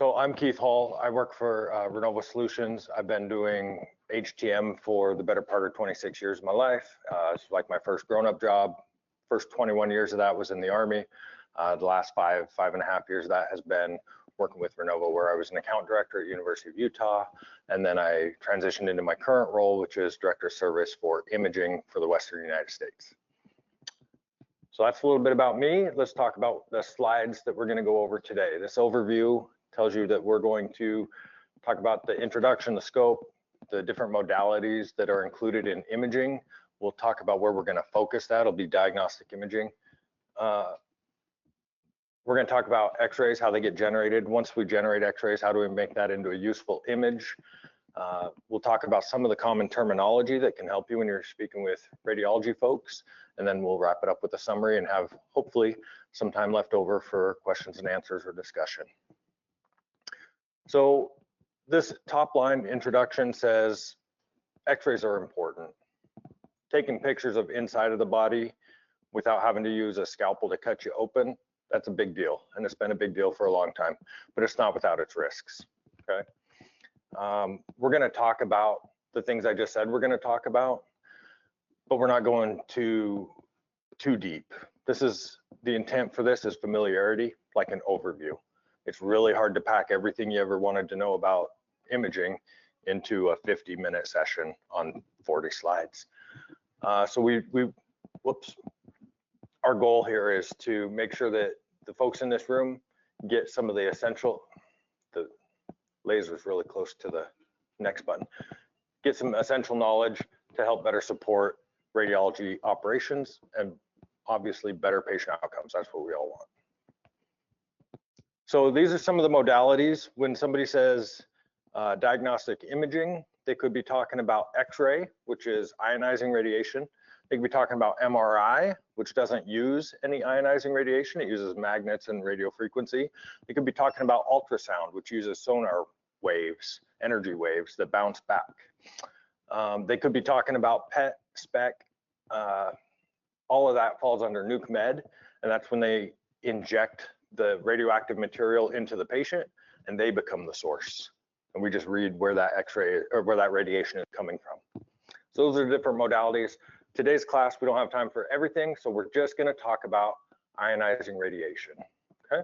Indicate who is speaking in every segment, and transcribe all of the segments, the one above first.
Speaker 1: So I'm Keith Hall. I work for RENOVO Solutions. I've been doing HTM for the better part of 26 years of my life. It's like my first grown-up job. First 21 years of that was in the Army. The last five and a half years of that has been working with RENOVO, where I was an account director at University of Utah. And then I transitioned into my current role, which is Director of Service for Imaging for the Western United States. So that's a little bit about me. Let's talk about the slides that we're going to go over today. This overview tells you that we're going to talk about the introduction, the scope, the different modalities that are included in imaging. We'll talk about where we're going to focus that. It'll be diagnostic imaging. We're going to talk about x-rays, how they get generated. Once we generate x-rays, how do we make that into a useful image? We'll talk about some of the common terminology that can help you when you're speaking with radiology folks, and then we'll wrap it up with a summary and have hopefully some time left over for questions and answers or discussion. So this top line introduction says x-rays are important. Taking pictures of inside of the body without having to use a scalpel to cut you open, that's a big deal, and it's been a big deal for a long time, but it's not without its risks, okay? We're going to talk about the things I just said we're going to talk about, but we're not going too deep. This is the intent for this is familiarity, like an overview. It's really hard to pack everything you ever wanted to know about imaging into a 50-minute session on 40 slides. So our goal here is to make sure that the folks in this room get some of the essential, the laser's really close to the next button, get some essential knowledge to help better support radiology operations and obviously better patient outcomes. That's what we all want. So these are some of the modalities. When somebody says diagnostic imaging, they could be talking about X-ray, which is ionizing radiation. They could be talking about MRI, which doesn't use any ionizing radiation. It uses magnets and radio frequency. They could be talking about ultrasound, which uses sonar waves, energy waves that bounce back. They could be talking about PET, SPEC. All of that falls under nuke med, and that's when they inject the radioactive material into the patient and they become the source. And we just read where that X-ray or where that radiation is coming from. So those are different modalities. Today's class, we don't have time for everything, so we're just going to talk about ionizing radiation, okay?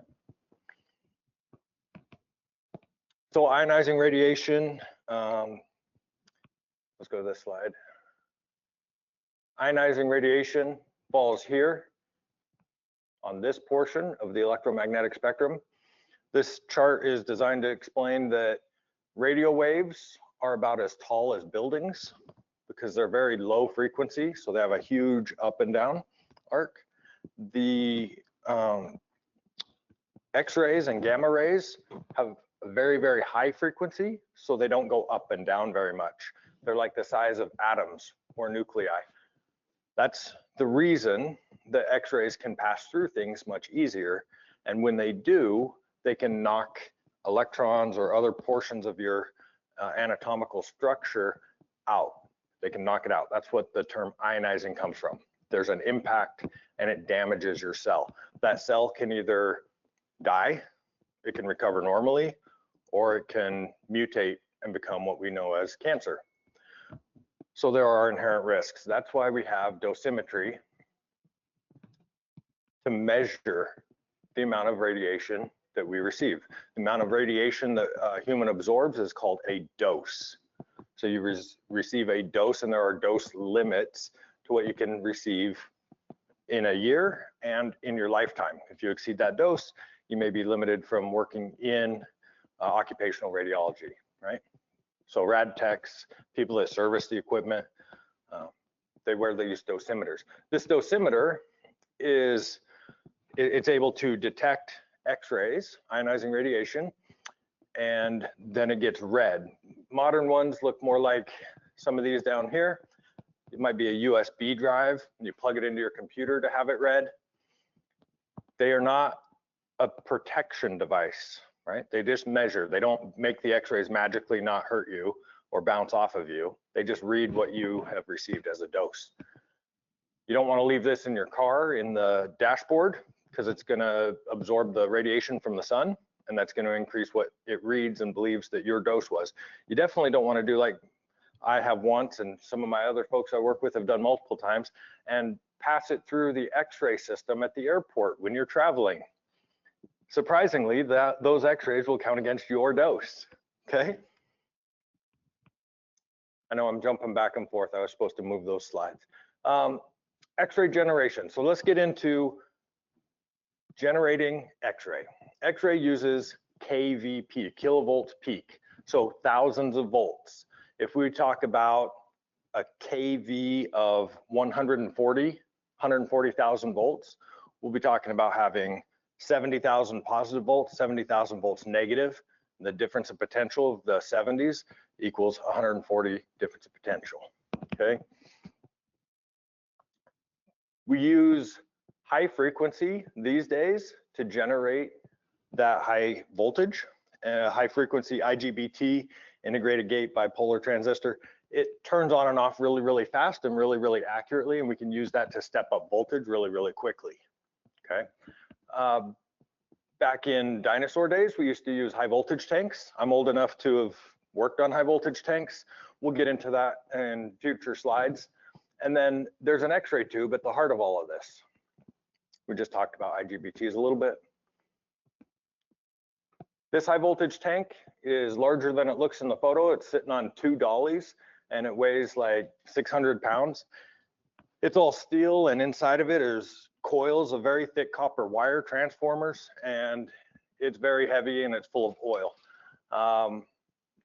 Speaker 1: So ionizing radiation, let's go to this slide. Ionizing radiation falls here on this portion of the electromagnetic spectrum. This chart is designed to explain that radio waves are about as tall as buildings because they're very low frequency, so they have a huge up and down arc. The X-rays and gamma rays have a very, very high frequency, so they don't go up and down very much. They're like the size of atoms or nuclei. That's the reason that X-rays can pass through things much easier. And when they do, they can knock electrons or other portions of your anatomical structure out. They can knock it out. That's what the term ionizing comes from. There's an impact and it damages your cell. That cell can either die, it can recover normally, or it can mutate and become what we know as cancer. So there are inherent risks. That's why we have dosimetry to measure the amount of radiation that we receive. The amount of radiation that a human absorbs is called a dose. So you receive a dose, and there are dose limits to what you can receive in a year and in your lifetime. If you exceed that dose, you may be limited from working in occupational radiology, right? So rad techs, people that service the equipment, they use dosimeters. This dosimeter it's able to detect X-rays, ionizing radiation, and then it gets read. Modern ones look more like some of these down here. It might be a USB drive, and you plug it into your computer to have it read. They are not a protection device, right? They just measure. They don't make the X-rays magically not hurt you or bounce off of you. They just read what you have received as a dose. You don't want to leave this in your car in the dashboard because it's going to absorb the radiation from the sun. and that's going to increase what it reads and believes that your dose was. You definitely don't want to do like I have once, and some of my other folks I work with have done multiple times, and pass it through the X-ray system at the airport when you're traveling. Surprisingly, those X-rays will count against your dose, okay? I know I'm jumping back and forth. I was supposed to move those slides. X-ray generation. So let's get into generating X-ray. X-ray uses kVp, kilovolts peak, so thousands of volts. If we talk about a kV of 140,000 volts, we'll be talking about having 70,000 positive volts, 70,000 volts negative. The difference of potential of the 70s equals 140 difference of potential, okay? We use high frequency these days to generate that high voltage, high frequency IGBT, integrated gate bipolar transistor. It turns on and off really, really fast and really, really accurately, and we can use that to step up voltage really, really quickly, okay? Back in dinosaur days, we used to use high voltage tanks. I'm old enough to have worked on high voltage tanks. We'll get into that in future slides. And then there's an X-ray tube at the heart of all of this. We just talked about IGBTs a little bit. This high voltage tank is larger than it looks in the photo. It's sitting on 2 dollies and it weighs like 600 pounds. It's all steel, and inside of it is coils of very thick copper wire transformers, and it's very heavy and it's full of oil.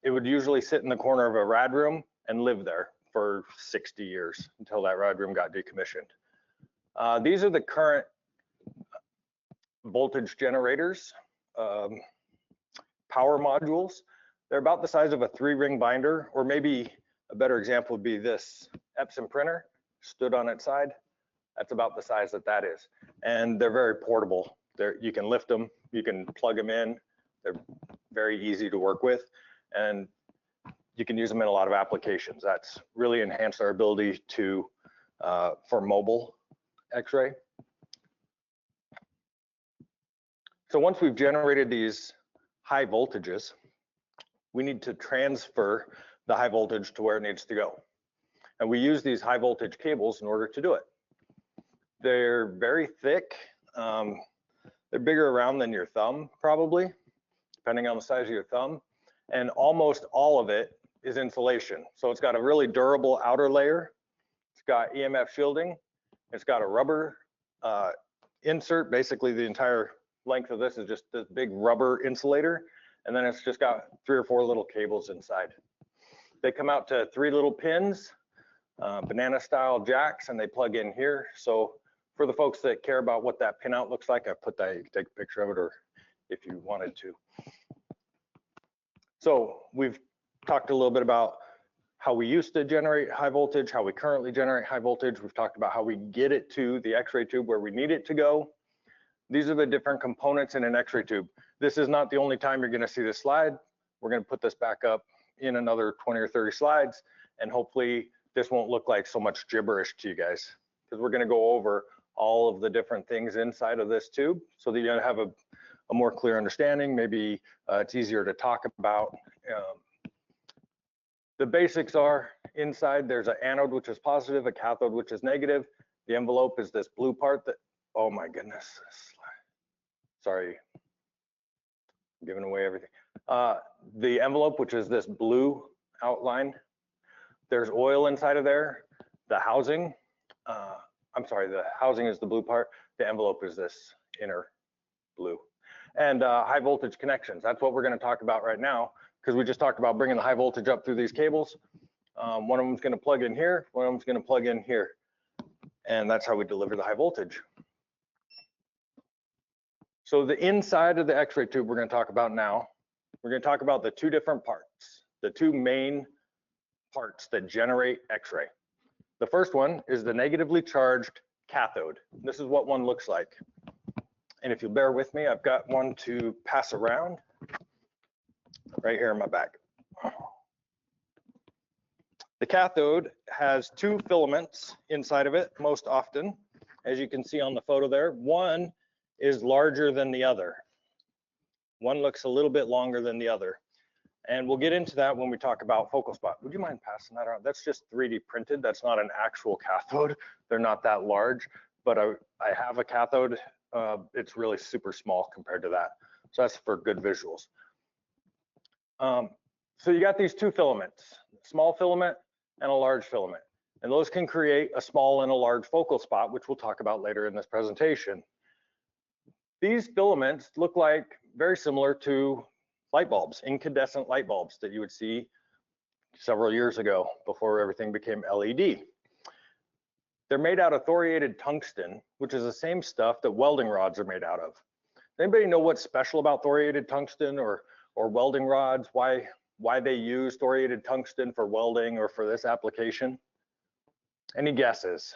Speaker 1: It would usually sit in the corner of a rad room and live there for 60 years until that rad room got decommissioned. These are the current voltage generators, power modules. They're about the size of a 3-ring binder, or maybe a better example would be this Epson printer stood on its side. That's about the size that that is. And they're very portable. You can lift them, you can plug them in. They're very easy to work with, and you can use them in a lot of applications. That's really enhanced our ability to, for mobile X-ray. So once we've generated these high voltages, we need to transfer the high voltage to where it needs to go. And we use these high voltage cables in order to do it. They're very thick. They're bigger around than your thumb, probably, depending on the size of your thumb. And almost all of it is insulation. So it's got a really durable outer layer. It's got EMF shielding. It's got a rubber insert. Basically, the entire length of this is just this big rubber insulator. And then it's just got 3 or 4 little cables inside. They come out to 3 little pins, banana style jacks, and they plug in here. So for the folks that care about what that pinout looks like, I put that, you can take a picture of it, or if you wanted to. So we've talked a little bit about how we used to generate high voltage, how we currently generate high voltage. We've talked about how we get it to the X-ray tube where we need it to go. These are the different components in an X-ray tube. This is not the only time you're gonna see this slide. We're gonna put this back up in another 20 or 30 slides, and hopefully this won't look like so much gibberish to you guys, because we're gonna go over all of the different things inside of this tube so that you have a more clear understanding. Maybe it's easier to talk about. The basics are inside there's an anode, which is positive, a cathode, which is negative. The envelope is this blue part that, oh my goodness, sorry, I'm giving away everything. The envelope, which is this blue outline, there's oil inside of there. The housing, I'm sorry, the housing is the blue part. The envelope is this inner blue. And high voltage connections, that's what we're gonna talk about right now, because we just talked about bringing the high voltage up through these cables. One of them's gonna plug in here, one of them's gonna plug in here. And that's how we deliver the high voltage. So the inside of the X-ray tube we're gonna talk about now. We're gonna talk about the 2 different parts, the 2 main parts that generate X-ray. The first one is the negatively charged cathode. This is what one looks like. And if you'll bear with me, I've got one to pass around right here in my bag. The cathode has 2 filaments inside of it most often, as you can see on the photo there. One is larger than the other. One looks a little bit longer than the other. And we'll get into that when we talk about focal spot. Would you mind passing that around? That's just 3D printed. That's not an actual cathode. They're not that large, but I have a cathode. It's really super small compared to that. So that's for good visuals. So you got these two filaments, small filament and a large filament. And those can create a small and a large focal spot, which we'll talk about later in this presentation. These filaments look like very similar to light bulbs, incandescent light bulbs that you would see several years ago before everything became LED. They're made out of thoriated tungsten, which is the same stuff that welding rods are made out of. Anybody know what's special about thoriated tungsten or welding rods? Why they use thoriated tungsten for welding or for this application? Any guesses?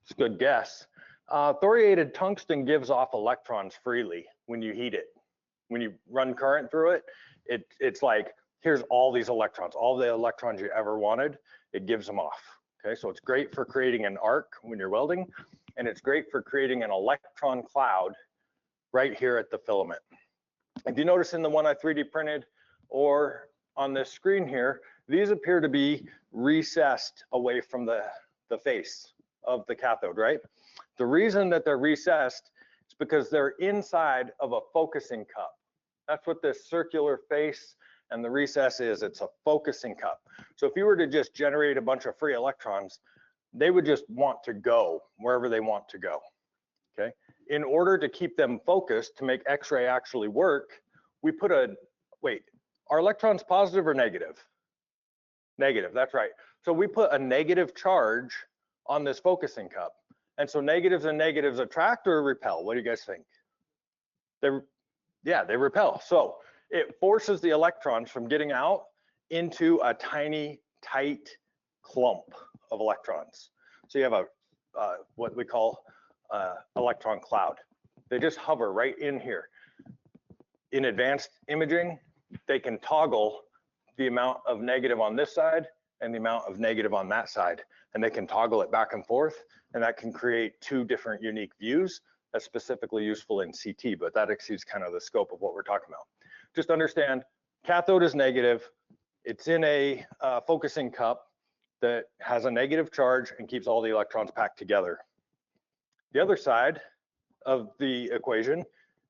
Speaker 1: It's a good guess. Thoriated tungsten gives off electrons freely when you heat it. When you run current through it, it's like, here's all these electrons, all the electrons you ever wanted, it gives them off. Okay, so it's great for creating an arc when you're welding, and it's great for creating an electron cloud right here at the filament. If you notice in the one I 3D printed or on this screen here, these appear to be recessed away from the face of the cathode, right? The reason that they're recessed is because they're inside of a focusing cup. That's what this circular face and the recess is. It's a focusing cup. So if you were to just generate a bunch of free electrons, they would just want to go wherever they want to go, okay? In order to keep them focused, to make X-ray actually work, we put are electrons positive or negative? Negative, that's right. So we put a negative charge on this focusing cup. And so negatives and negatives attract or repel? What do you guys think? They repel. So it forces the electrons from getting out into a tiny, tight clump of electrons. So you have a what we call electron cloud. They just hover right in here. In advanced imaging, they can toggle the amount of negative on this side and the amount of negative on that side, and they can toggle it back and forth, and that can create two different unique views. That's specifically useful in CT, but that exceeds kind of the scope of what we're talking about. Just understand, cathode is negative. It's in a focusing cup that has a negative charge and keeps all the electrons packed together. The other side of the equation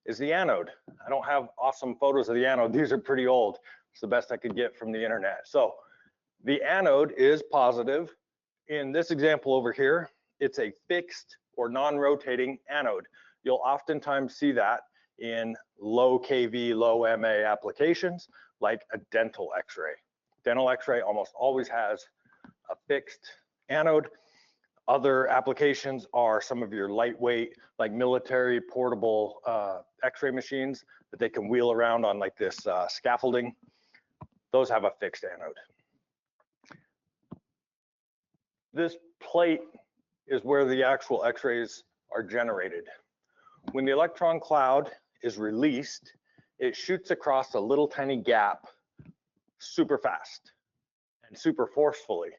Speaker 1: is the anode. I don't have awesome photos of the anode. These are pretty old. It's the best I could get from the internet. So the anode is positive. In this example over here, it's a fixed or non-rotating anode. You'll oftentimes see that in low kV, low MA applications, like a dental X-ray. Dental X-ray almost always has a fixed anode. Other applications are some of your lightweight, like military portable X-ray machines that they can wheel around on like this scaffolding. Those have a fixed anode. This plate is where the actual X-rays are generated. When the electron cloud is released, it shoots across a little tiny gap super fast and super forcefully.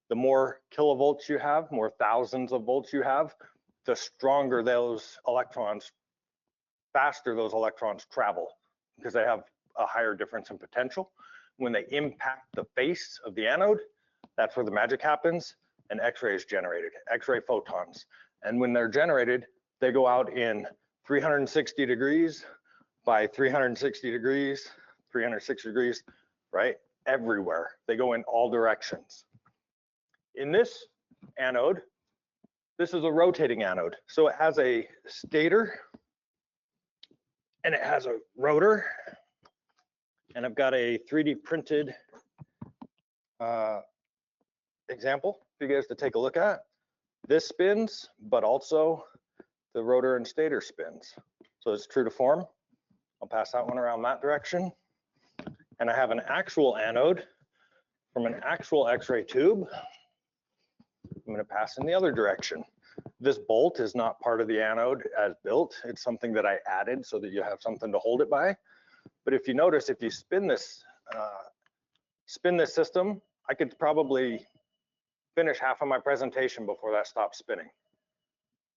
Speaker 1: The more kilovolts you have, more thousands of volts you have, the stronger those electrons, faster those electrons travel because they have a higher difference in potential. When they impact the face of the anode, that's where the magic happens and X-ray is generated, X-ray photons. And when they're generated, they go out in 360 degrees by 360 degrees, 360 degrees, right? Everywhere. They go in all directions. In this anode, this is a rotating anode. So it has a stator and it has a rotor. And I've got a 3D printed example for you guys to take a look at. This spins, but also the rotor and stator spins. So it's true to form. I'll pass that one around that direction. And I have an actual anode from an actual X-ray tube. I'm going to pass in the other direction. This bolt is not part of the anode as built. It's something that I added so that you have something to hold it by. But if you notice, if you spin this system, I could probably finish half of my presentation before that stops spinning.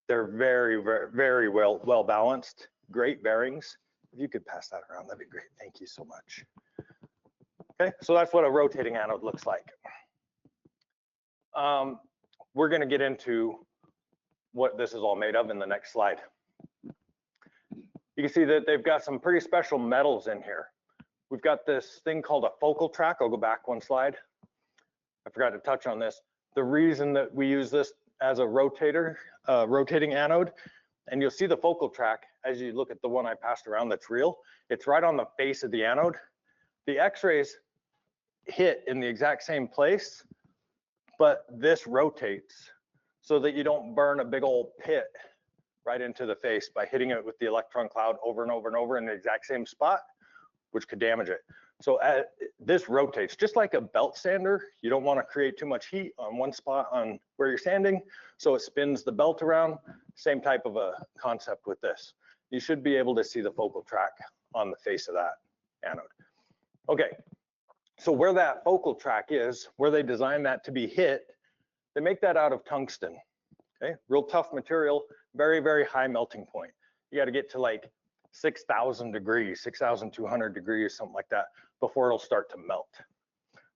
Speaker 1: They're very, very, very well balanced, great bearings. If you could pass that around, that'd be great. Thank you so much. Okay, so that's what a rotating anode looks like. We're going to get into what this is all made of in the next slide. You can see that they've got some pretty special metals in here. We've got this thing called a focal track. I'll go back one slide. I forgot to touch on this. The reason that we use this as a rotating anode, and you'll see the focal track as you look at the one I passed around that's real, it's right on the face of the anode. The X-rays hit in the exact same place, but this rotates so that you don't burn a big old pit right into the face by hitting it with the electron cloud over and over and over in the exact same spot, which could damage it. So this rotates just like a belt sander. You don't want to create too much heat on one spot on where you're sanding, so it spins the belt around. Same type of a concept with this. You should be able to see the focal track on the face of that anode. Okay, so where that focal track is, where they designed that to be hit, they make that out of tungsten. Okay, real tough material, very, very high melting point. You got to get to like 6,000 degrees, 6,200 degrees, something like that, before it'll start to melt.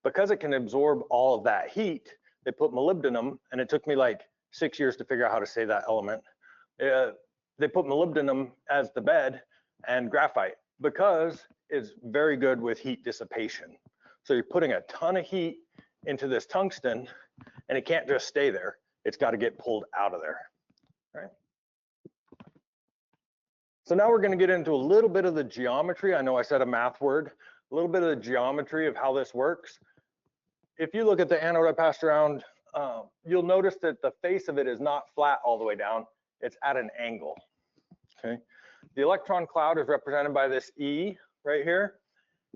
Speaker 1: Because it can absorb all of that heat, they put molybdenum, and it took me like 6 years to figure out how to say that element. They put molybdenum as the bed and graphite because it's very good with heat dissipation. So you're putting a ton of heat into this tungsten, and it can't just stay there. It's got to get pulled out of there. All right. So now we're going to get into a little bit of the geometry. I know I said a math word, a little bit of the geometry of how this works. If you look at the anode I passed around, you'll notice that the face of it is not flat all the way down. It's at an angle. Okay. The electron cloud is represented by this E right here.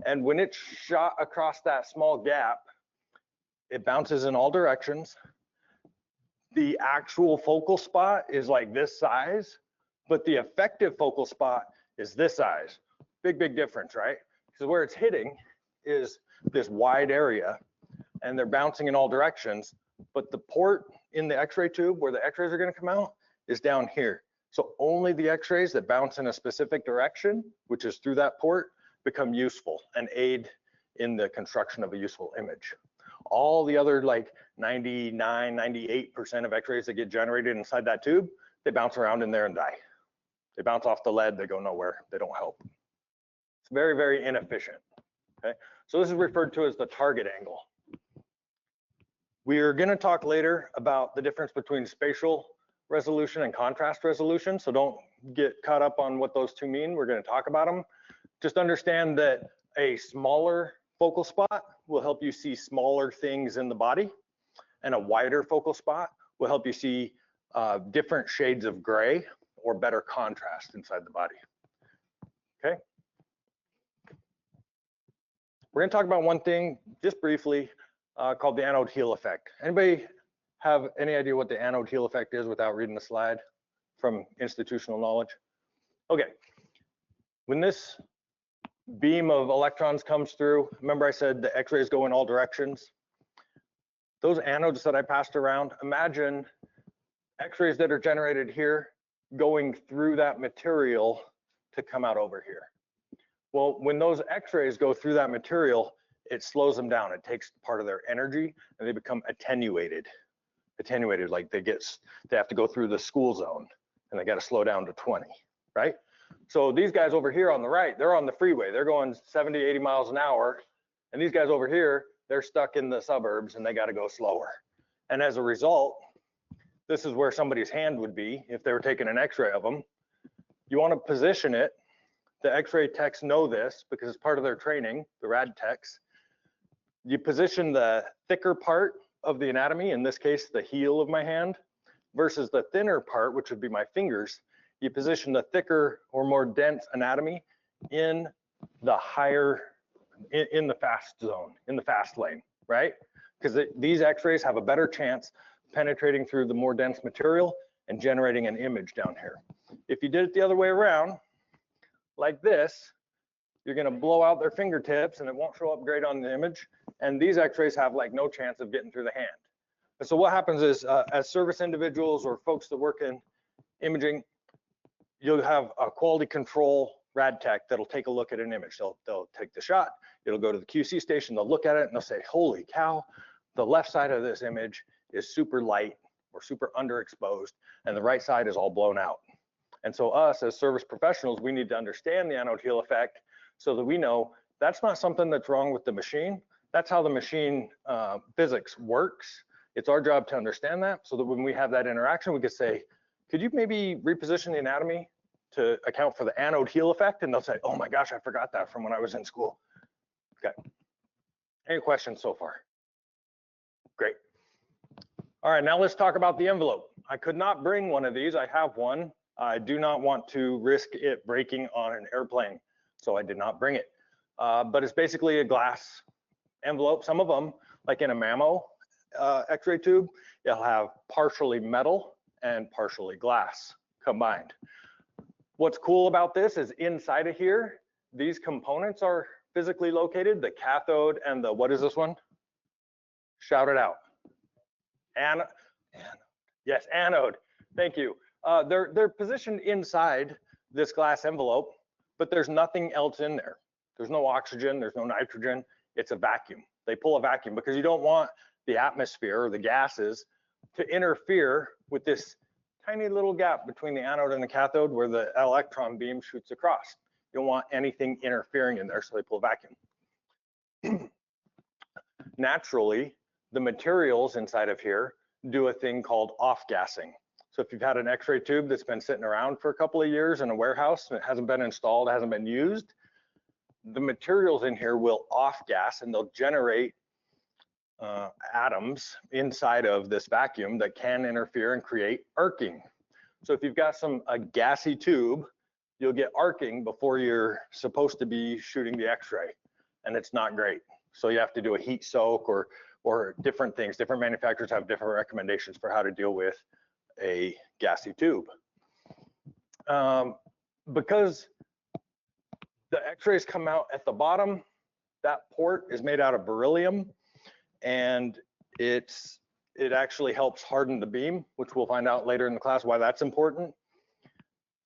Speaker 1: And when it's shot across that small gap, it bounces in all directions. The actual focal spot is like this size, but the effective focal spot is this size. Big, big difference, right? Because where it's hitting is this wide area, and they're bouncing in all directions, but the port in the X-ray tube where the X-rays are going to come out is down here. So only the X-rays that bounce in a specific direction, which is through that port, become useful and aid in the construction of a useful image. All the other like 99, 98% of X-rays that get generated inside that tube, they bounce around in there and die. They bounce off the lead, they go nowhere, they don't help. It's very, very inefficient. Okay, so this is referred to as the target angle. We are going to talk later about the difference between spatial resolution and contrast resolution, so don't get caught up on what those two mean. We're going to talk about them. Just understand that a smaller focal spot will help you see smaller things in the body, and a wider focal spot will help you see different shades of gray or better contrast inside the body. Okay. We're going to talk about one thing just briefly called the anode heel effect. Anybody have any idea what the anode heel effect is without reading the slide from institutional knowledge? Okay. When this beam of electrons comes through, remember I said the X-rays go in all directions? Those anodes that I passed around, imagine X-rays that are generated here going through that material to come out over here. Well, when those X-rays go through that material, it slows them down. It takes part of their energy and they become attenuated. Attenuated, like they have to go through the school zone and they got to slow down to 20, right? So these guys over here on the right, they're on the freeway. They're going 70, 80 miles an hour. And these guys over here, they're stuck in the suburbs and they got to go slower. And as a result, this is where somebody's hand would be if they were taking an X-ray of them. You want to position it. The X-ray techs know this because it's part of their training, the rad techs. You position the thicker part of the anatomy, in this case, the heel of my hand, versus the thinner part, which would be my fingers. You position the thicker or more dense anatomy in the higher, in the fast zone, in the fast lane, right? Because these X-rays have a better chance penetrating through the more dense material and generating an image down here. If you did it the other way around, like this, you're going to blow out their fingertips and it won't show up great on the image. And these X-rays have like no chance of getting through the hand. And so what happens is as service individuals or folks that work in imaging, you'll have a quality control rad tech that'll take a look at an image. They'll take the shot, it'll go to the QC station, they'll look at it and they'll say, holy cow, the left side of this image is super light or super underexposed, and the right side is all blown out. And so us as service professionals, we need to understand the anode heel effect so that we know that's not something that's wrong with the machine. That's how the machine physics works. It's our job to understand that so that when we have that interaction, we could say, could you maybe reposition the anatomy to account for the anode heel effect? And they'll say, oh my gosh, I forgot that from when I was in school. Okay. Any questions so far? Great. All right, now let's talk about the envelope. I could not bring one of these. I have one. I do not want to risk it breaking on an airplane, so I did not bring it. But it's basically a glass envelope. Some of them, like in a mammo x-ray tube, you'll have partially metal and partially glass combined. What's cool about this is inside of here, these components are physically located, the cathode and the, what is this one? Shout it out. Yes, anode, thank you. They're positioned inside this glass envelope, but there's nothing else in there. There's no oxygen, there's no nitrogen, it's a vacuum. They pull a vacuum because you don't want the atmosphere or the gases to interfere with this tiny little gap between the anode and the cathode where the electron beam shoots across. You don't want anything interfering in there, so they pull a vacuum. Naturally, the materials inside of here do a thing called off-gassing. So if you've had an x-ray tube that's been sitting around for a couple of years in a warehouse and it hasn't been installed, it hasn't been used, the materials in here will off-gas and they'll generate atoms inside of this vacuum that can interfere and create arcing. So if you've got a gassy tube, you'll get arcing before you're supposed to be shooting the x-ray, and it's not great. So you have to do a heat soak or different things. Different manufacturers have different recommendations for how to deal with a gassy tube. Because the x-rays come out at the bottom, that port is made out of beryllium, and it actually helps harden the beam, which we'll find out later in the class why that's important.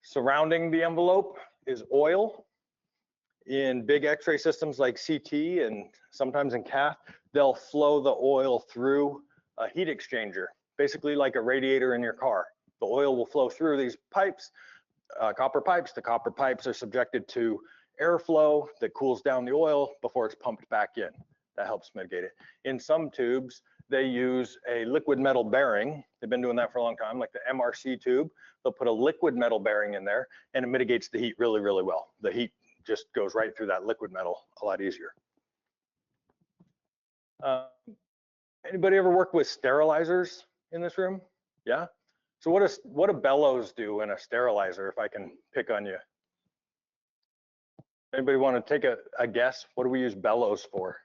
Speaker 1: Surrounding the envelope is oil. In big x-ray systems like CT and sometimes in cath, they'll flow the oil through a heat exchanger, basically like a radiator in your car. The oil will flow through these pipes, copper pipes. The copper pipes are subjected to airflow that cools down the oil before it's pumped back in. That helps mitigate it. In some tubes, they use a liquid metal bearing. They've been doing that for a long time, like the MRC tube. They'll put a liquid metal bearing in there and it mitigates the heat really, really well. The heat just goes right through that liquid metal a lot easier. Anybody ever work with sterilizers in this room? Yeah? So what do bellows do in a sterilizer, if I can pick on you? Anybody want to take a guess? What do we use bellows for?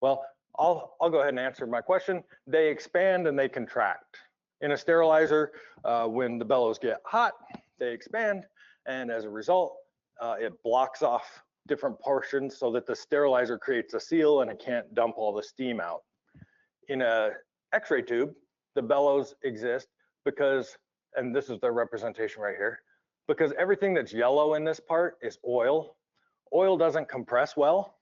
Speaker 1: Well, I'll go ahead and answer my question. They expand and they contract. In a sterilizer, when the bellows get hot, they expand, and as a result, it blocks off different portions so that the sterilizer creates a seal and it can't dump all the steam out. In a x-ray tube, the bellows exist because, and this is their representation right here, because everything that's yellow in this part is oil. Oil doesn't compress well.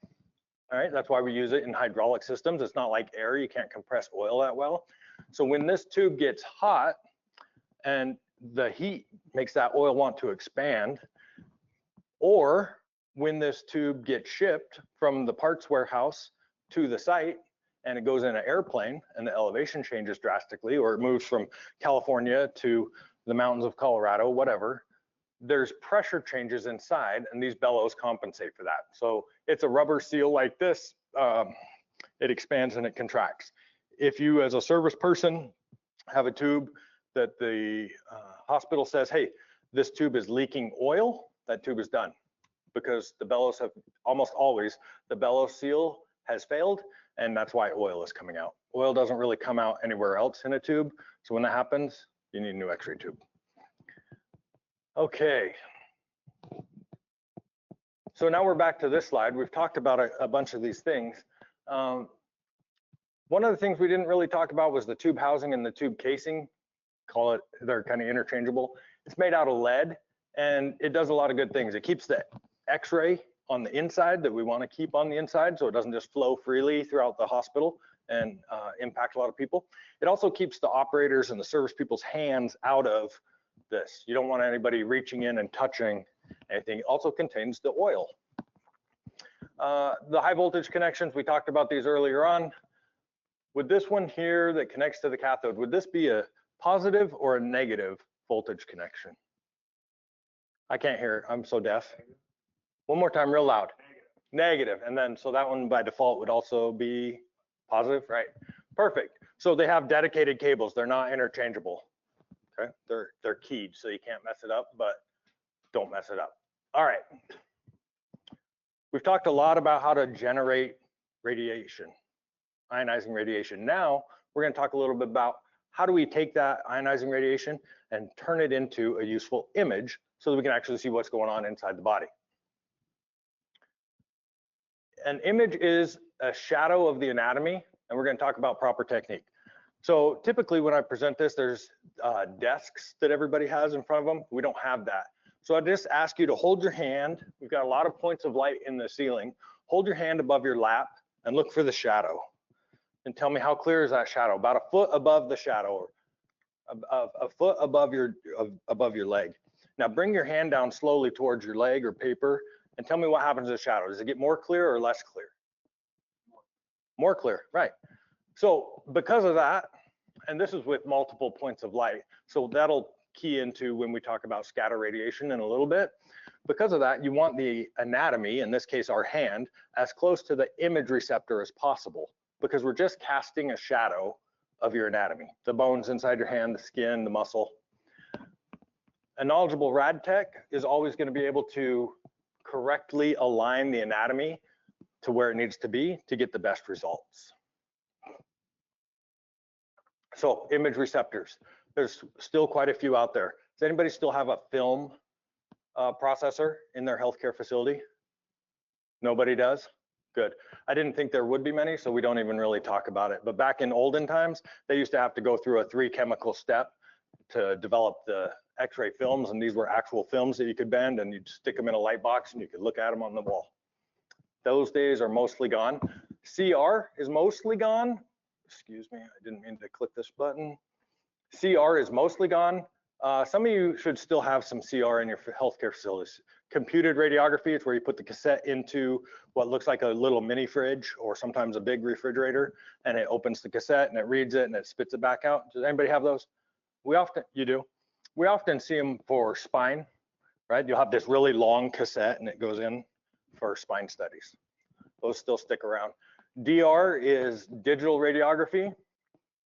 Speaker 1: All right, that's why we use it in hydraulic systems. It's not like air, you can't compress oil that well. So when this tube gets hot and the heat makes that oil want to expand, or when this tube gets shipped from the parts warehouse to the site and it goes in an airplane and the elevation changes drastically, or it moves from California to the mountains of Colorado, whatever, there's pressure changes inside and these bellows compensate for that. So it's a rubber seal like this, it expands and it contracts. If you as a service person have a tube that the hospital says, hey, this tube is leaking oil, that tube is done, because the bellows have almost always, the bellows seal has failed, and that's why oil is coming out. Oil doesn't really come out anywhere else in a tube, so when that happens, you need a new x-ray tube. Okay, so now we're back to this slide. We've talked about a bunch of these things. One of the things we didn't really talk about was the tube housing and the tube casing call it, they're kind of interchangeable. It's made out of lead, and it does a lot of good things. It keeps the X-ray on the inside that we want to keep on the inside, so it doesn't just flow freely throughout the hospital and impact a lot of people. It also keeps the operators and the service people's hands out of this. You don't want anybody reaching in and touching anything. It also contains the oil. The high voltage connections, we talked about these earlier on. With this one here that connects to the cathode, would this be a positive or a negative voltage connection? I can't hear, I'm so deaf. One more time, real loud. Negative. And then, so that one by default would also be positive, right? Perfect. So they have dedicated cables. They're not interchangeable. Okay, they're keyed, so you can't mess it up, but don't mess it up. All right. We've talked a lot about how to generate radiation, ionizing radiation. Now we're going to talk a little bit about how do we take that ionizing radiation and turn it into a useful image so that we can actually see what's going on inside the body. An image is a shadow of the anatomy, and we're going to talk about proper technique. So typically when I present this, there's desks that everybody has in front of them. We don't have that. So I just ask you to hold your hand. We've got a lot of points of light in the ceiling. Hold your hand above your lap and look for the shadow. And tell me, how clear is that shadow? About a foot above the shadow, or a foot above your leg. Now bring your hand down slowly towards your leg or paper and tell me what happens to the shadow. Does it get more clear or less clear? More clear, right. So because of that, and this is with multiple points of light, so that'll key into when we talk about scatter radiation in a little bit. Because of that, you want the anatomy, in this case our hand, as close to the image receptor as possible, because we're just casting a shadow of your anatomy, the bones inside your hand, the skin, the muscle. A knowledgeable rad tech is always going to be able to correctly align the anatomy to where it needs to be to get the best results. So image receptors, there's still quite a few out there. Does anybody still have a film processor in their healthcare facility? Nobody does? Good. I didn't think there would be many, so we don't even really talk about it. But back in olden times, they used to have to go through a 3-chemical step to develop the X-ray films, and these were actual films that you could bend, and you'd stick them in a light box and you could look at them on the wall. Those days are mostly gone. CR is mostly gone. Excuse me, I didn't mean to click this button. CR is mostly gone. Some of you should still have some CR in your healthcare facilities. Computed radiography is where you put the cassette into what looks like a little mini fridge or sometimes a big refrigerator, and it opens the cassette and it reads it and it spits it back out. Does anybody have those? You do. We often see them for spine, right? You'll have this really long cassette and it goes in for spine studies. Those still stick around. DR is digital radiography.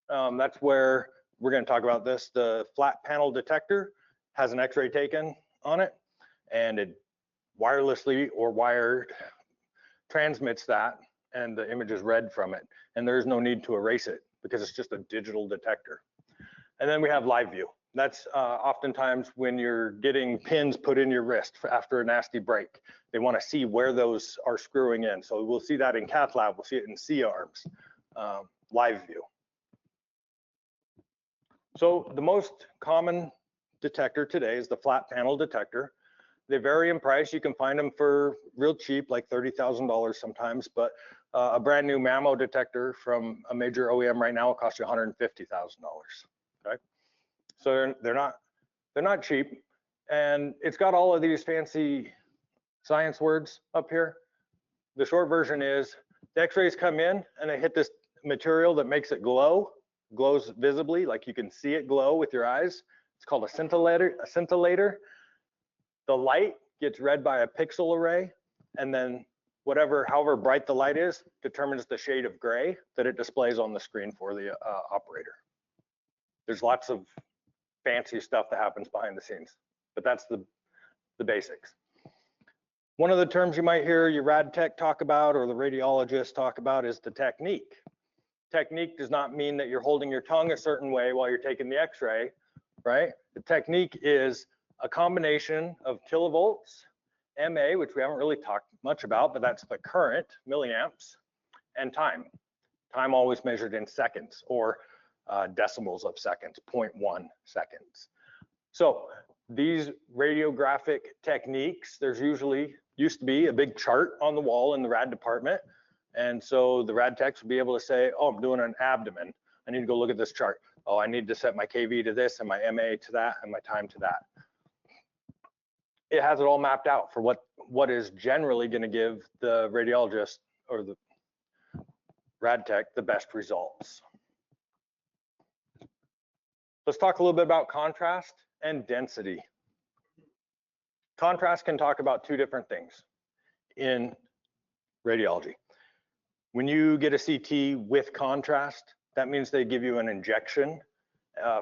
Speaker 1: That's where we're going to talk about this. The flat panel detector has an X-ray taken on it, and it wirelessly or wired transmits that, and the image is read from it. And there's no need to erase it because it's just a digital detector. And then we have live view. That's oftentimes when you're getting pins put in your wrist after a nasty break. They want to see where those are screwing in. So we'll see that in cath lab. We'll see it in C-arms, live view. So the most common detector today is the flat panel detector. They vary in price. You can find them for real cheap, like $30,000 sometimes, but a brand new mammo detector from a major OEM right now will cost you $150,000. Okay, so they're not cheap, and it's got all of these fancy science words up here. The short version is the X-rays come in and they hit this material that makes it glows visibly, like you can see it glow with your eyes. It's called a scintillator. The light gets read by a pixel array, and then however bright the light is determines the shade of gray that it displays on the screen for the operator. There's lots of fancy stuff that happens behind the scenes, but that's the basics. One of the terms you might hear your rad tech talk about or the radiologist talk about is the technique. Technique does not mean that you're holding your tongue a certain way while you're taking the X-ray, right? The technique is a combination of kilovolts, MA, which we haven't really talked much about, but that's the current, milliamps, and time. Time always measured in seconds, or decimals of seconds, 0.1 seconds. So these radiographic techniques, there's used to be a big chart on the wall in the rad department. And so the rad techs would be able to say, oh, I'm doing an abdomen. I need to go look at this chart. Oh, I need to set my KV to this and my MA to that and my time to that. It has it all mapped out for what is generally going to give the radiologist or the rad tech the best results. Let's talk a little bit about contrast and density. Contrast can talk about two different things in radiology. When you get a CT with contrast, that means they give you an injection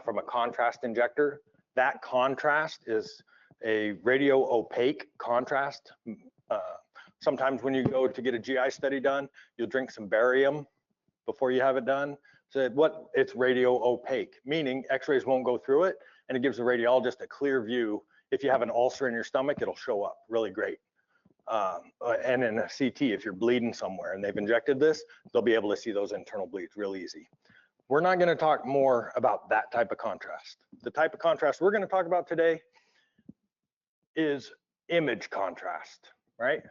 Speaker 1: from a contrast injector. That contrast is a radio opaque contrast. Sometimes when you go to get a GI study done, you'll drink some barium before you have it done. So it's radio opaque, meaning x-rays won't go through it, and it gives the radiologist a clear view. If you have an ulcer in your stomach, it'll show up really great. And in a CT, if you're bleeding somewhere and they've injected this, they'll be able to see those internal bleeds real easy. We're not going to talk more about that type of contrast. The type of contrast we're going to talk about today is image contrast, right?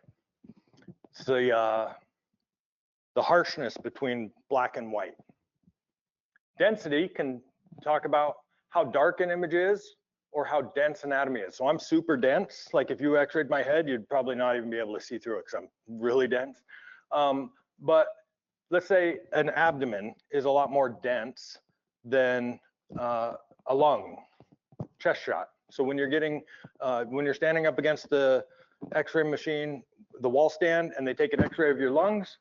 Speaker 1: It's the harshness between black and white. Density can talk about how dark an image is or how dense anatomy is. So I'm super dense. Like if you x-rayed my head, you'd probably not even be able to see through it because I'm really dense. But let's say an abdomen is a lot more dense than a lung chest shot. So when you're standing up against the x-ray machine, the wall stand, and they take an x-ray of your lungs,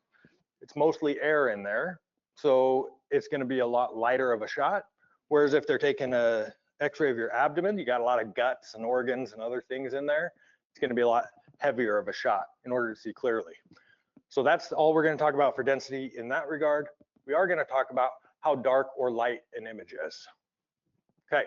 Speaker 1: it's mostly air in there. So it's going to be a lot lighter of a shot. Whereas if they're taking a x-ray of your abdomen, you got a lot of guts and organs and other things in there. It's going to be a lot heavier of a shot in order to see clearly. So that's all we're going to talk about for density in that regard. We are going to talk about how dark or light an image is. Okay.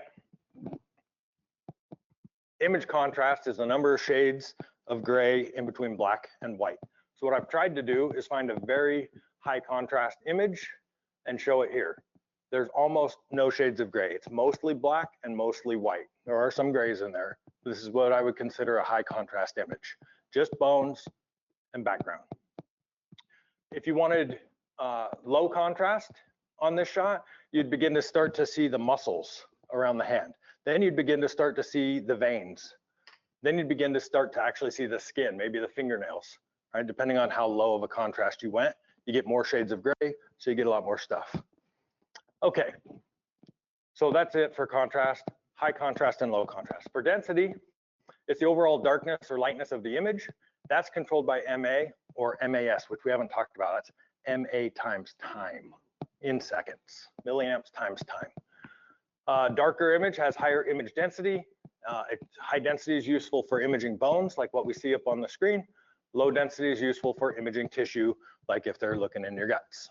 Speaker 1: Image contrast is the number of shades of gray in between black and white. So what I've tried to do is find a very high contrast image and show it here. There's almost no shades of gray. It's mostly black and mostly white. There are some grays in there. This is what I would consider a high contrast image, just bones and background. If you wanted low contrast on this shot, you'd begin to start to see the muscles around the hand. Then you'd begin to start to see the veins. Then you'd begin to start to actually see the skin, maybe the fingernails, right? Depending on how low of a contrast you went, you get more shades of gray, so you get a lot more stuff. Okay, so that's it for contrast, high contrast and low contrast. For density, it's the overall darkness or lightness of the image. That's controlled by MA or MAS, which we haven't talked about. That's MA times time in seconds, milliamps times time. Darker image has higher image density. High density is useful for imaging bones, like what we see up on the screen. Low density is useful for imaging tissue, like if they're looking in your guts.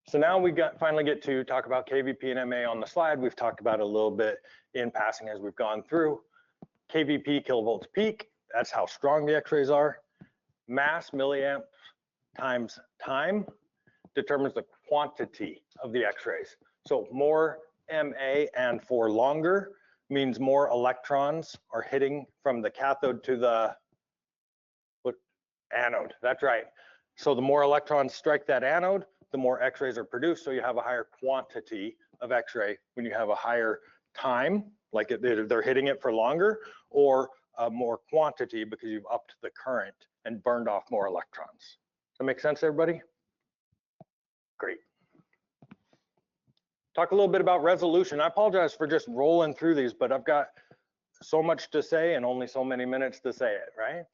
Speaker 1: So now we finally get to talk about KVP and MA on the slide. We've talked about it a little bit in passing as we've gone through. KVP, kilovolts peak, that's how strong the x-rays are. Mass, milliamps times time, determines the quantity of the x-rays. So more MA and for longer means more electrons are hitting from the cathode to the anode. That's right. So the more electrons strike that anode, the more x-rays are produced. So you have a higher quantity of x-ray when you have a higher time, like they're hitting it for longer, or more quantity because you've upped the current and burned off more electrons. Does that make sense, everybody? Great. Talk a little bit about resolution. I apologize for just rolling through these, but I've got so much to say and only so many minutes to say it, right?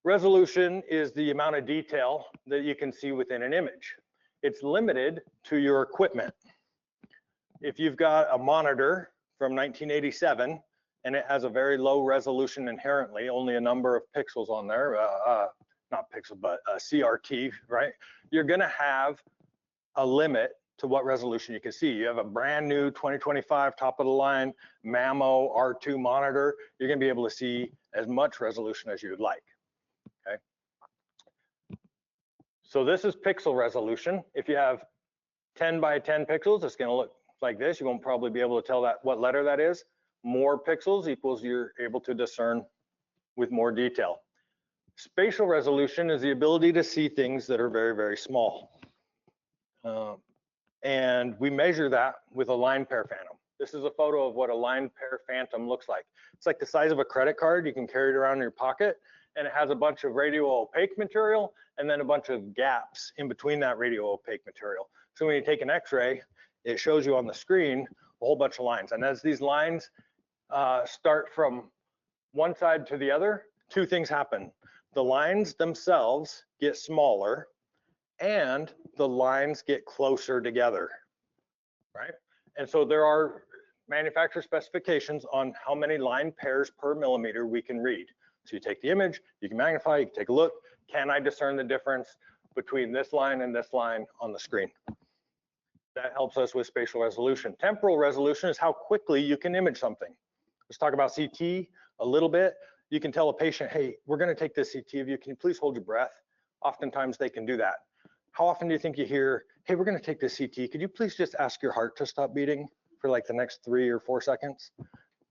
Speaker 1: Resolution is the amount of detail that you can see within an image. It's limited to your equipment. If you've got a monitor from 1987 and it has a very low resolution inherently, only a number of pixels on there, not pixel, but CRT, right? You're gonna have a limit to what resolution you can see. You have a brand new 2025 top of the line Mammo R2 monitor, you're gonna be able to see as much resolution as you would like, okay? So this is pixel resolution. If you have 10 by 10 pixels, it's going to look like this. You won't probably be able to tell that what letter that is. More pixels equals you're able to discern with more detail. Spatial resolution is the ability to see things that are very, very small. And we measure that with a line pair phantom. This is a photo of what a line pair phantom looks like. It's like the size of a credit card. You can carry it around in your pocket, and it has a bunch of radio opaque material and then a bunch of gaps in between that radio opaque material. So when you take an X-ray, it shows you on the screen a whole bunch of lines. And as these lines start from one side to the other, two things happen. The lines themselves get smaller and the lines get closer together, right? And so there are manufacturer specifications on how many line pairs per millimeter we can read. So you take the image, you can magnify, you can take a look. Can I discern the difference between this line and this line on the screen? That helps us with spatial resolution. Temporal resolution is how quickly you can image something. Let's talk about CT a little bit. You can tell a patient, hey, we're going to take this CT of you. Can you please hold your breath? Oftentimes they can do that. How often do you think you hear, hey, we're going to take this CT. Could you please just ask your heart to stop beating for like the next 3 or 4 seconds?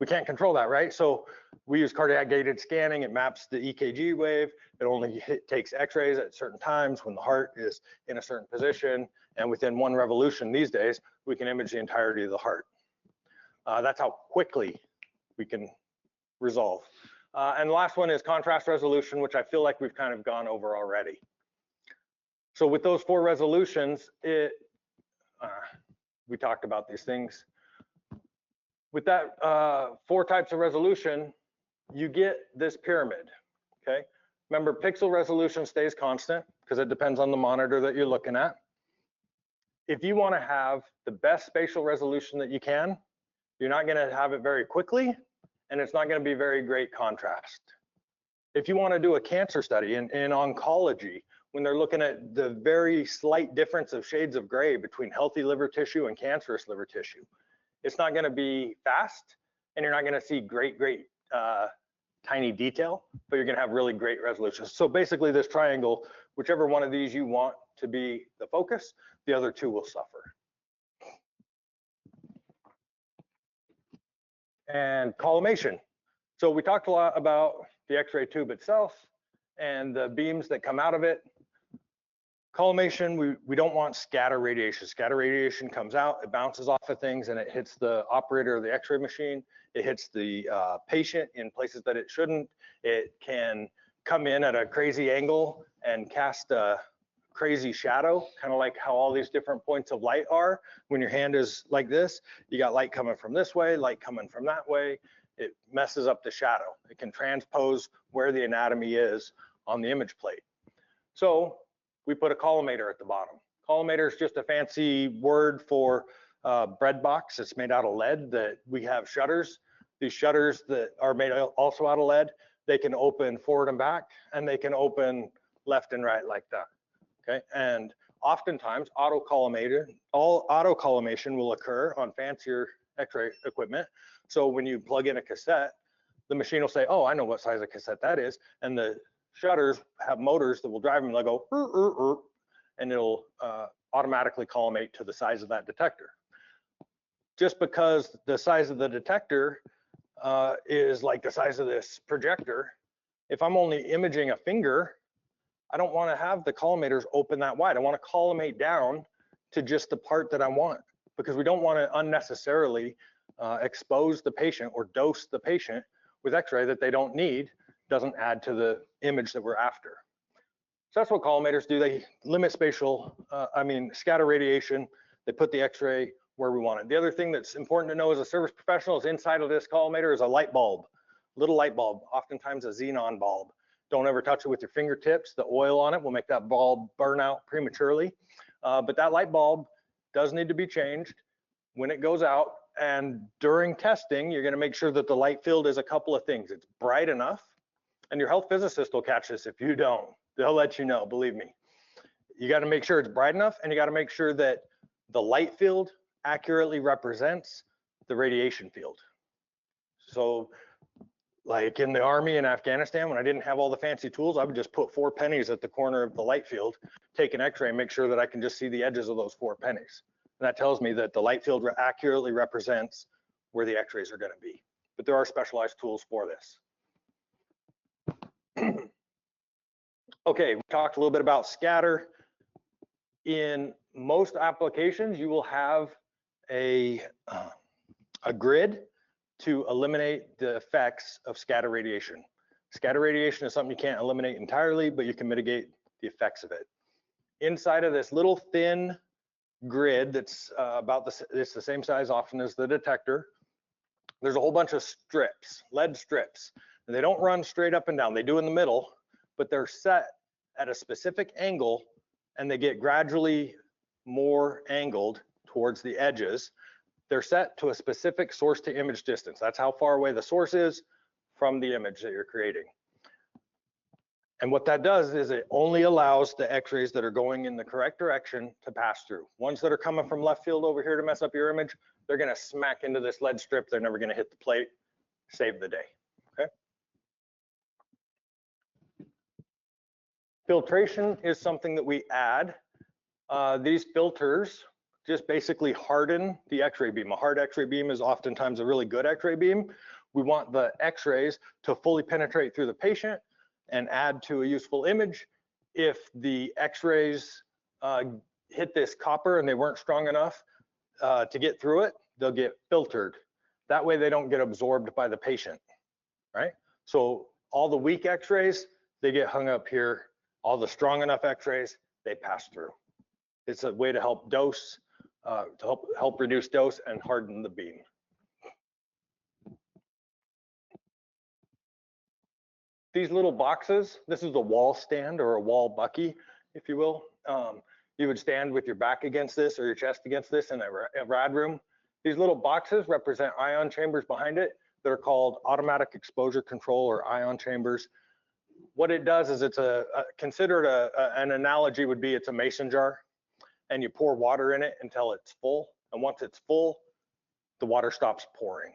Speaker 1: We can't control that, right? So we use cardiac gated scanning. It maps the EKG wave. It only takes X-rays at certain times when the heart is in a certain position. And within one revolution these days, we can image the entirety of the heart. That's how quickly we can resolve. And the last one is contrast resolution, which I feel like we've kind of gone over already. So with those 4 resolutions, we talked about these things. With that 4 types of resolution, you get this pyramid, okay? Remember, pixel resolution stays constant because it depends on the monitor that you're looking at. If you want to have the best spatial resolution that you can, you're not going to have it very quickly, and it's not going to be very great contrast. If you want to do a cancer study in oncology, when they're looking at the very slight difference of shades of gray between healthy liver tissue and cancerous liver tissue, it's not going to be fast, and you're not going to see great tiny detail, but you're going to have really great resolution. So basically this triangle, whichever one of these you want to be the focus, the other 2 will suffer. And collimation. So we talked a lot about the X-ray tube itself and the beams that come out of it. Collimation, we don't want scatter radiation. Scatter radiation comes out, it bounces off of things, and it hits the operator of the X-ray machine. It hits the patient in places that it shouldn't. It can come in at a crazy angle and cast a crazy shadow, kind of like how all these different points of light are. When your hand is like this, you got light coming from this way, light coming from that way. It messes up the shadow. It can transpose where the anatomy is on the image plate. So we put a collimator at the bottom. Collimator is just a fancy word for bread box. It's made out of lead. That we have shutters. These shutters that are made also out of lead, they can open forward and back, and they can open left and right like that. Okay, and oftentimes auto collimation will occur on fancier X-ray equipment. So when you plug in a cassette, the machine will say, oh, I know what size of cassette that is, and the shutters have motors that will drive them. They'll go, and it'll automatically collimate to the size of that detector. Just because the size of the detector is like the size of this projector, if I'm only imaging a finger, I don't want to have the collimators open that wide. I want to collimate down to just the part that I want, because we don't want to unnecessarily expose the patient or dose the patient with X-ray that they don't need. Doesn't add to the image that we're after. So that's what collimators do. They limit scatter radiation. They put the X-ray where we want it. The other thing that's important to know as a service professional is inside of this collimator is a light bulb, little light bulb, oftentimes a xenon bulb. Don't ever touch it with your fingertips. The oil on it will make that bulb burn out prematurely. But that light bulb does need to be changed when it goes out. And during testing, you're going to make sure that the light field is a couple of things. It's bright enough, and your health physicist will catch this if you don't. They'll let you know, believe me. You got to make sure it's bright enough, and you got to make sure that the light field accurately represents the radiation field. So Like in the army in Afghanistan, when I didn't have all the fancy tools, I would just put 4 pennies at the corner of the light field, take an x-ray and make sure that I can just see the edges of those 4 pennies. And that tells me that the light field accurately represents where the x-rays are going to be. But there are specialized tools for this. Okay, we talked a little bit about scatter. In most applications, you will have a grid to eliminate the effects of scatter radiation. Scatter radiation is something you can't eliminate entirely, but you can mitigate the effects of it. Inside of this little thin grid that's it's the same size often as the detector, there's a whole bunch of strips, lead strips. And they don't run straight up and down. They do in the middle, but they're set at a specific angle and they get gradually more angled towards the edges. They're set to a specific source to image distance. That's how far away the source is from the image that you're creating. And what that does is it only allows the x-rays that are going in the correct direction to pass through. Ones that are coming from left field over here to mess up your image, they're gonna smack into this lead strip. They're never gonna hit the plate, save the day, okay? Filtration is something that we add. These filters just basically harden the x-ray beam. A hard x-ray beam is oftentimes a really good x-ray beam. We want the x-rays to fully penetrate through the patient and add to a useful image. If the x-rays hit this copper and they weren't strong enough to get through it, they'll get filtered. That way they don't get absorbed by the patient, right? So all the weak x-rays, they get hung up here. All the strong enough x-rays, they pass through. It's a way to help dose, to help reduce dose and harden the beam. These little boxes, this is a wall stand or a wall bucky, if you will. You would stand with your back against this or your chest against this in a rad room. These little boxes represent ion chambers behind it that are called automatic exposure control or ion chambers. What it does is it's considered an analogy would be it's a mason jar, and you pour water in it until it's full. And once it's full, the water stops pouring.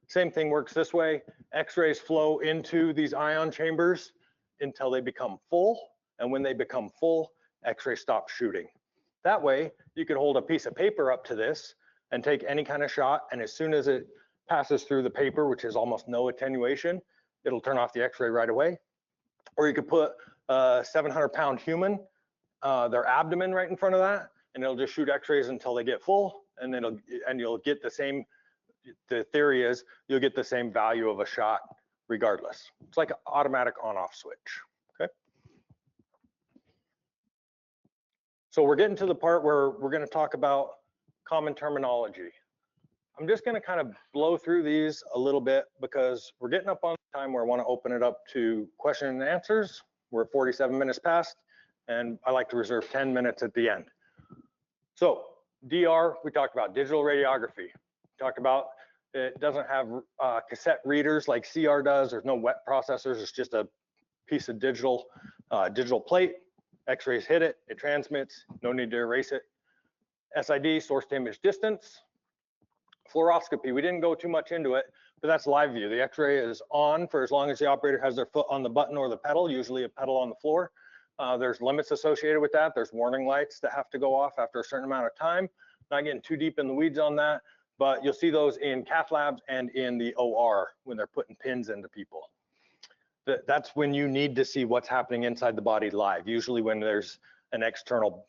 Speaker 1: Same thing works this way. X-rays flow into these ion chambers until they become full. And when they become full, X-rays stop shooting. That way, you could hold a piece of paper up to this and take any kind of shot. And as soon as it passes through the paper, which is almost no attenuation, it'll turn off the X-ray right away. Or you could put a 700-pound human, their abdomen right in front of that, and it'll just shoot x-rays until they get full, and then you'll get the same, the theory is you'll get the same value of a shot regardless. It's like an automatic on-off switch, okay? So we're getting to the part where we're gonna talk about common terminology. I'm just gonna kind of blow through these a little bit because we're getting up on time where I wanna open it up to question and answers. We're 47 minutes past, and I like to reserve 10 minutes at the end. So DR, we talked about digital radiography. We talked about it doesn't have cassette readers like CR does. There's no wet processors. It's just a piece of digital plate. X-rays hit it, it transmits, no need to erase it. SID, source to image distance. Fluoroscopy, we didn't go too much into it, but that's live view. The X-ray is on for as long as the operator has their foot on the button or the pedal, usually a pedal on the floor. There's limits associated with that. There's warning lights that have to go off after a certain amount of time. Not getting too deep in the weeds on that, but you'll see those in cath labs and in the OR when they're putting pins into people. That's when you need to see what's happening inside the body live, usually when there's an external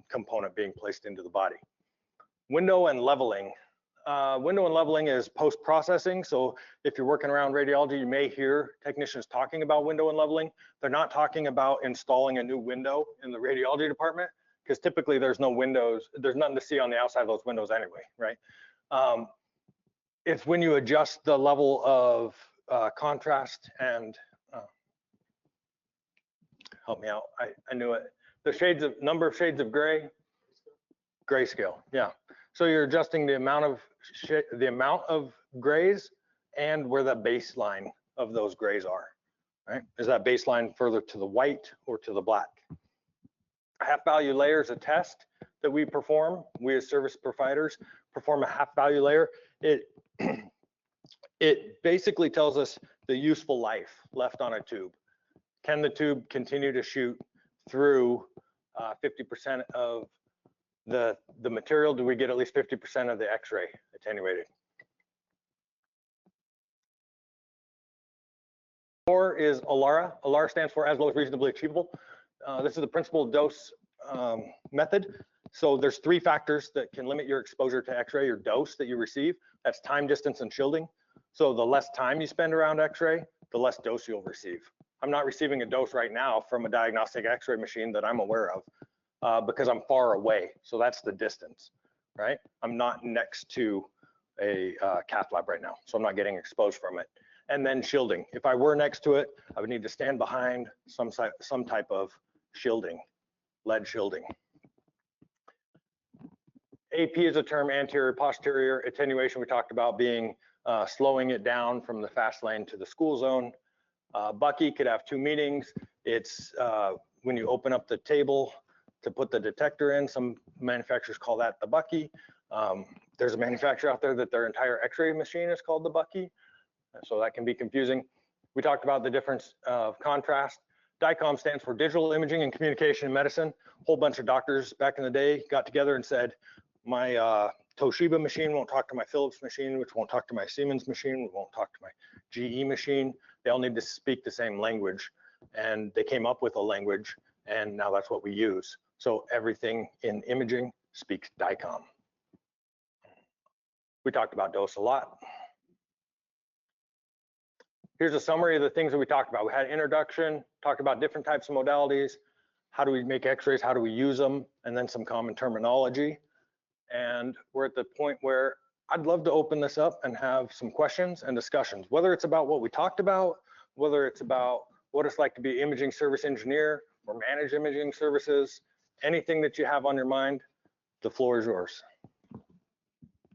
Speaker 1: component being placed into the body. Window and leveling. Window and leveling is post-processing. So if you're working around radiology, you may hear technicians talking about window and leveling. They're not talking about installing a new window in the radiology department, because typically there's no windows, there's nothing to see on the outside of those windows anyway, right? It's when you adjust the level of contrast and, help me out, I knew it. The number of shades of gray, grayscale, yeah. So you're adjusting the amount of grays and where the baseline of those grays are, right? Is that baseline further to the white or to the black? Half value layer is a test that we perform. We as service providers perform a half value layer. It basically tells us the useful life left on a tube. Can the tube continue to shoot through 50% of the material? Do we get at least 50% of the X-ray attenuated? Or is ALARA. ALARA stands for as well as reasonably achievable. This is the principal dose method. So there's 3 factors that can limit your exposure to X-ray or dose that you receive. That's time, distance, and shielding. So the less time you spend around X-ray, the less dose you'll receive. I'm not receiving a dose right now from a diagnostic X-ray machine that I'm aware of because I'm far away. So that's the distance, right? I'm not next to a cath lab right now, so I'm not getting exposed from it. And then shielding. If I were next to it, I would need to stand behind some type of shielding, lead shielding. AP is a term, anterior posterior attenuation. We talked about being slowing it down from the fast lane to the school zone. Bucky could have 2 meanings. It's when you open up the table to put the detector in. Some manufacturers call that the Bucky. There's a manufacturer out there that their entire X-ray machine is called the Bucky. So that can be confusing. We talked about the difference of contrast. DICOM stands for Digital Imaging and Communication in Medicine. A whole bunch of doctors back in the day got together and said, my Toshiba machine won't talk to my Philips machine, which won't talk to my Siemens machine, which won't talk to my GE machine. They all need to speak the same language. And they came up with a language, and now that's what we use. So everything in imaging speaks DICOM. We talked about dose a lot. Here's a summary of the things that we talked about. We had introduction, talked about different types of modalities. How do we make X-rays? How do we use them? And then some common terminology. And we're at the point where I'd love to open this up and have some questions and discussions, whether it's about what we talked about, whether it's about what it's like to be an imaging service engineer or manage imaging services, anything that you have on your mind, the floor is yours.